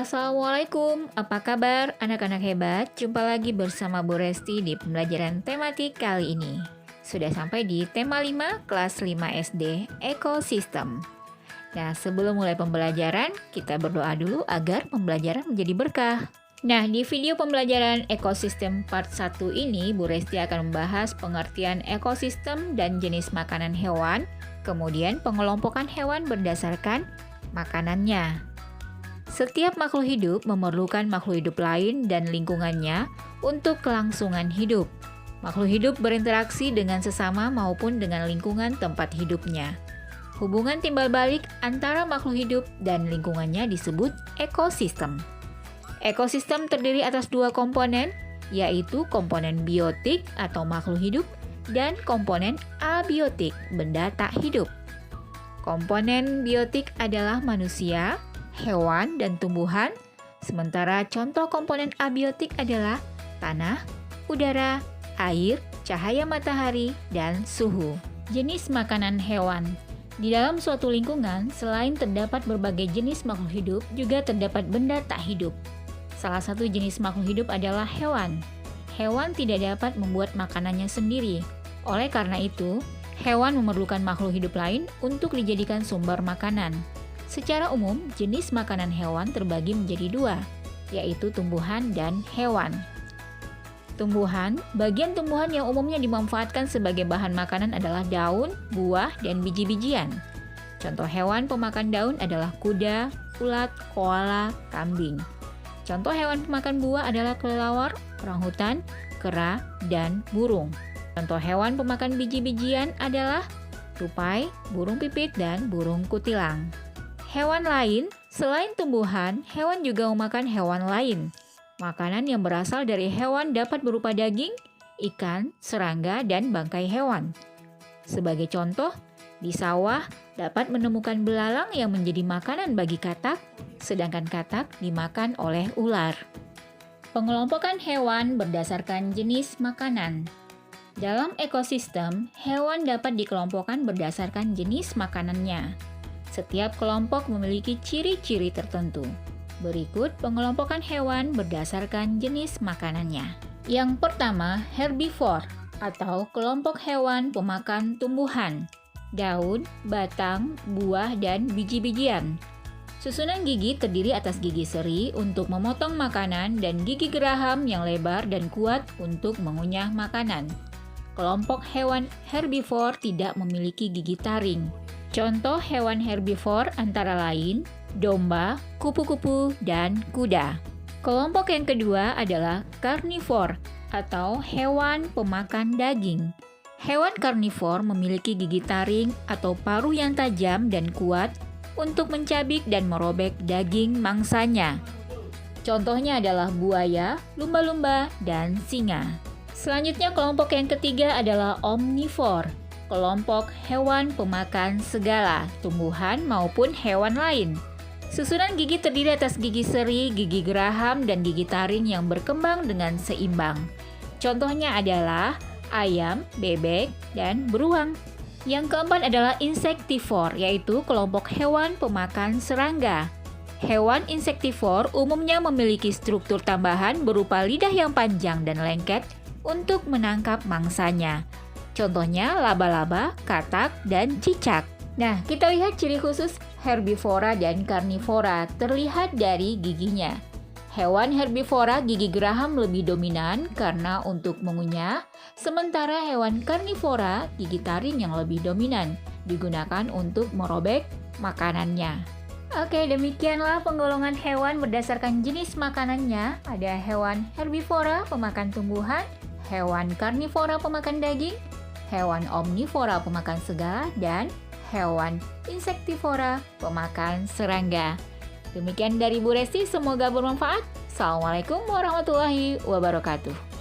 Assalamualaikum, apa kabar anak-anak hebat? Jumpa lagi bersama Bu Resti di pembelajaran tematik kali ini. Sudah sampai di tema 5 kelas 5 SD, ekosistem. Nah, sebelum mulai pembelajaran, kita berdoa dulu agar pembelajaran menjadi berkah. Nah, di video pembelajaran ekosistem part 1 ini, Bu Resti akan membahas pengertian ekosistem dan jenis makanan hewan, kemudian pengelompokan hewan berdasarkan makanannya. Setiap makhluk hidup memerlukan makhluk hidup lain dan lingkungannya untuk kelangsungan hidup. Makhluk hidup berinteraksi dengan sesama maupun dengan lingkungan tempat hidupnya. Hubungan timbal balik antara makhluk hidup dan lingkungannya disebut ekosistem. Ekosistem terdiri atas dua komponen, yaitu komponen biotik atau makhluk hidup dan komponen abiotik, benda tak hidup. Komponen biotik adalah manusia, hewan, dan tumbuhan, sementara contoh komponen abiotik adalah tanah, udara, air, cahaya matahari, dan suhu. Jenis makanan hewan. Di dalam suatu lingkungan, selain terdapat berbagai jenis makhluk hidup, juga terdapat benda tak hidup. Salah satu jenis makhluk hidup adalah hewan. Hewan tidak dapat membuat makanannya sendiri. Oleh karena itu, hewan memerlukan makhluk hidup lain untuk dijadikan sumber makanan. Secara umum, jenis makanan hewan terbagi menjadi dua, yaitu tumbuhan dan hewan. Tumbuhan, bagian tumbuhan yang umumnya dimanfaatkan sebagai bahan makanan adalah daun, buah, dan biji-bijian. Contoh hewan pemakan daun adalah kuda, ulat, koala, kambing. Contoh hewan pemakan buah adalah kelelawar, orangutan, kera, dan burung. Contoh hewan pemakan biji-bijian adalah tupai, burung pipit, dan burung kutilang. Hewan lain, selain tumbuhan, hewan juga memakan hewan lain. Makanan yang berasal dari hewan dapat berupa daging, ikan, serangga, dan bangkai hewan. Sebagai contoh, di sawah dapat menemukan belalang yang menjadi makanan bagi katak, sedangkan katak dimakan oleh ular. Pengelompokan hewan berdasarkan jenis makanan. Dalam ekosistem, hewan dapat dikelompokkan berdasarkan jenis makanannya. Setiap kelompok memiliki ciri-ciri tertentu. Berikut pengelompokan hewan berdasarkan jenis makanannya. Yang pertama, herbivore atau kelompok hewan pemakan tumbuhan, daun, batang, buah, dan biji-bijian. Susunan gigi terdiri atas gigi seri untuk memotong makanan dan gigi geraham yang lebar dan kuat untuk mengunyah makanan. Kelompok hewan herbivore tidak memiliki gigi taring. Contoh hewan herbivore antara lain domba, kupu-kupu, dan kuda. Kelompok yang kedua adalah karnivor atau hewan pemakan daging. Hewan karnivor memiliki gigi taring atau paruh yang tajam dan kuat untuk mencabik dan merobek daging mangsanya. Contohnya adalah buaya, lumba-lumba, dan singa. Selanjutnya kelompok yang ketiga adalah omnivor. Kelompok hewan pemakan segala, tumbuhan maupun hewan lain. Susunan gigi terdiri atas gigi seri, gigi geraham, dan gigi taring yang berkembang dengan seimbang. Contohnya adalah ayam, bebek, dan beruang. Yang keempat adalah insektivor, yaitu kelompok hewan pemakan serangga. Hewan insektivor umumnya memiliki struktur tambahan berupa lidah yang panjang dan lengket untuk menangkap mangsanya. Contohnya laba-laba, katak, dan cicak. Nah, kita lihat ciri khusus herbivora dan karnivora terlihat dari giginya. Hewan herbivora gigi geraham lebih dominan karena untuk mengunyah, sementara hewan karnivora gigi taring yang lebih dominan digunakan untuk merobek makanannya. Oke, demikianlah penggolongan hewan berdasarkan jenis makanannya. Ada hewan herbivora pemakan tumbuhan, hewan karnivora pemakan daging, hewan omnivora pemakan segala, dan hewan insektivora pemakan serangga. Demikian dari Bu Resti, semoga bermanfaat. Assalamualaikum warahmatullahi wabarakatuh.